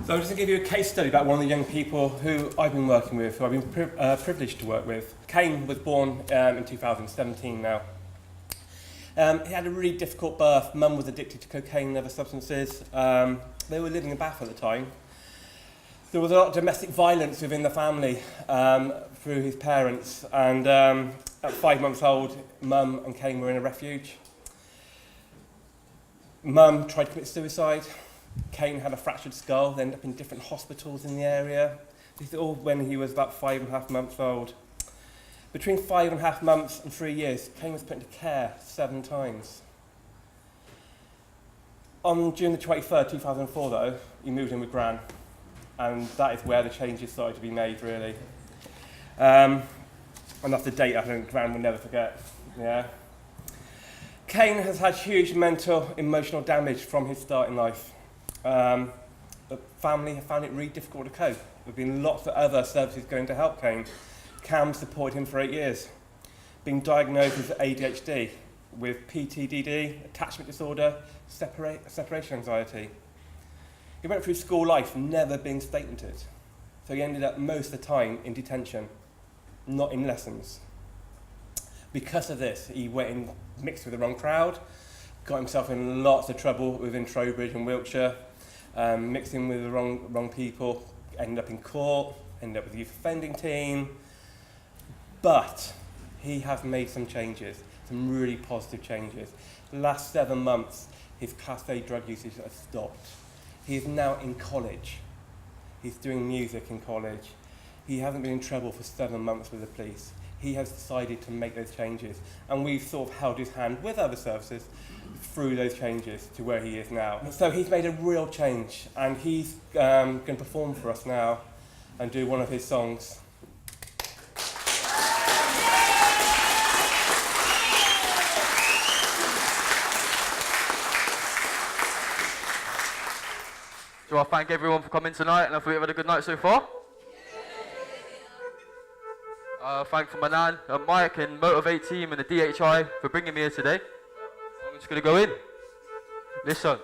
So I'm just going to give you a case study about one of the young people who I've been working with, who I've been privileged to work with. Kaine was born in 2017 now. He had a really difficult birth. Mum was addicted to cocaine and other substances. They were living in Bath at the time. There was a lot of domestic violence within the family through his parents, and at 5 months old, Mum and Kaine were in a refuge. Mum tried to commit suicide. Kaine had a fractured skull. They ended up in different hospitals in the area. This is all when he was about 5.5 months old. Between 5.5 months and 3 years, Kaine was put into care 7 times. On June the 23rd, 2004 though, he moved in with Gran, and that is where the changes started to be made really. And that's the date I think Gran will never forget. Yeah. Kaine has had huge mental, emotional damage from his start in life. The family have found it really difficult to cope. There have been lots of other services going to help Kaine. CAM supported him for 8 years. Being diagnosed with ADHD, with PTDD, attachment disorder, separation anxiety. He went through school life never being statemented. So he ended up most of the time in detention, not in lessons. Because of this, he went in, mixed with the wrong crowd, got himself in lots of trouble within Trowbridge and Wiltshire, mixed in with the wrong people, ended up in court, ended up with the youth offending team. But he has made some changes, some really positive changes. The last 7 months, his Class A drug usage has stopped. He is now in college. He's doing music in college. He hasn't been in trouble for 7 months with the police. He has decided to make those changes, and we've sort of held his hand with other services through those changes to where he is now. So he's made a real change, and he's going to perform for us now and do one of his songs. So I thank everyone for coming tonight, and I hope you've had a good night so far. Thank for my nan and Mike and Motivate team and the DHI for bringing me here today. I'm just gonna go in. Listen.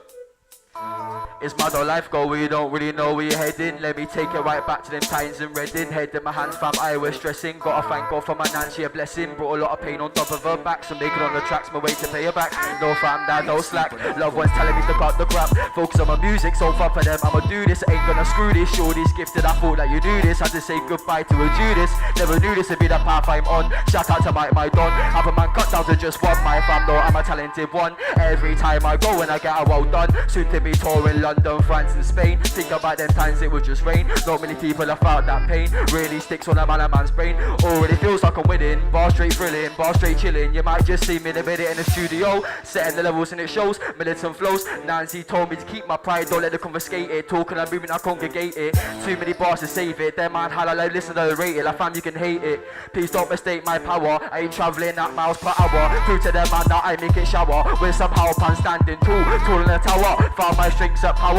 It's mad or life go where you don't really know where you're heading. Let me take it right back to them times in Reading. Head in my hands fam, I was stressing. Gotta thank God for my nan, she a blessing. Brought a lot of pain on top of her back, so make it on the tracks, my way to pay her back. No fam, dad, no slack. Loved ones telling me to cut the crap. Focus on my music, so fun for them, I'ma do this. Ain't gonna screw this, shorty's gifted, I thought that you knew this. Had to say goodbye to a Judas. Never knew this would be the path I'm on. Shout out to Mike, my don. Have a man cut down to just one, my fam, though I'm a talented one. Every time I go and I get a well done. Soon to be touring London, France and Spain. Think about them times it would just rain. Not many people have felt that pain. Really sticks on a man's brain. Already feels like I'm winning. Bar straight thrilling, bar straight chilling. You might just see me in a minute in the studio, setting the levels and it shows. Militant flows. Nancy told me to keep my pride, don't let them confiscate it. Talking and moving, I congregate it. Too many bars to save it. Them man how I listen to the rate it. Like fam, you can hate it. Please don't mistake my power. I ain't travelling at miles per hour. Through to them man that I make it shower. With somehow pan standing tall in the tower. Found my strengths at power.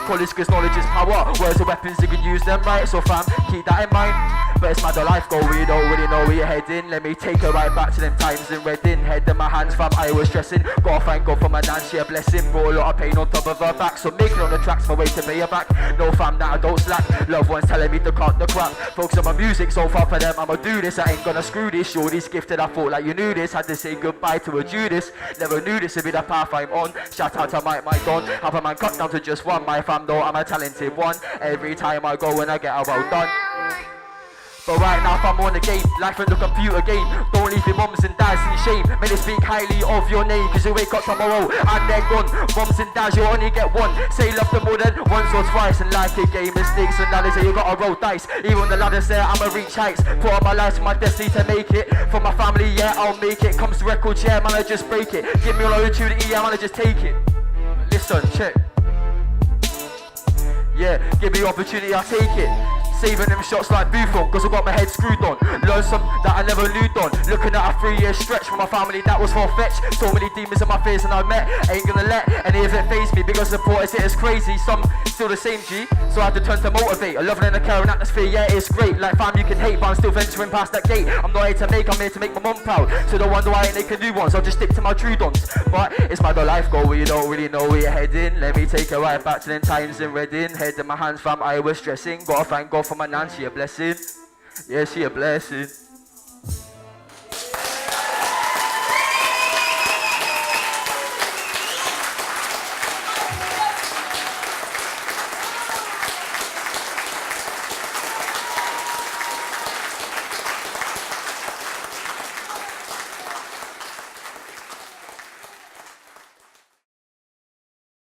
College cause knowledge is power. Words are weapons, you can use them right. So fam, keep that in mind. But it's mad the life go where you don't really know where you're heading. Let me take her right back to them times in Reading. Head in my hands fam, I was stressing. Gotta thank God for my nan, she a blessing. Brought a lot of pain on top of her back. So making on the tracks, my way to pay her back. No fam, that I don't slack. Loved ones telling me to cut the crap. Focus on my music, so far for them, I'ma do this. I ain't gonna screw this. Shorty's gifted, I thought like you knew this. Had to say goodbye to a Judas. Never knew this would be the path I'm on. Shout out to Mike, my don. Have a man cut down to just one, my fam, though I'm a talented one. Every time I go and I get a well done. But right now I'm on the game, life in the computer game. Don't leave your mums and dads in shame. May they speak highly of your name, cause you wake up tomorrow and they're gone. Mums and dads, you only get one. Say love them more than once or twice. And like a game, mistakes and ladders, you gotta roll dice. Even the ladders there, I'ma reach heights. Put on my life to my destiny to make it. For my family, yeah, I'll make it. Comes to records, yeah, man, I just break it. Give me all opportunity, yeah, man, I just take it. Listen, check. Yeah, give me opportunity, I'll take it. saving them shots like Buffon, cause I got my head screwed on. Learned some that I never knew on. Looking at a 3-year stretch from my family that was far-fetched. So many demons in my face and I met, ain't gonna let any of it faze me, because the thought is it is crazy. Some still the same G, so I had to turn to motivate. A loving and a caring atmosphere, yeah, it's great. Like fam, you can hate, but I'm still venturing past that gate. I'm not here to make, I'm here to make my mum proud. So don't wonder why I ain't making new ones, I'll just stick to my true dons. But it's my life goal where you don't really know where you're heading. Let me take you right back to them times in Reading. Head in my hands fam, I was stressing. Gotta thank God for my nan, she a blessing. Yeah, she a blessing.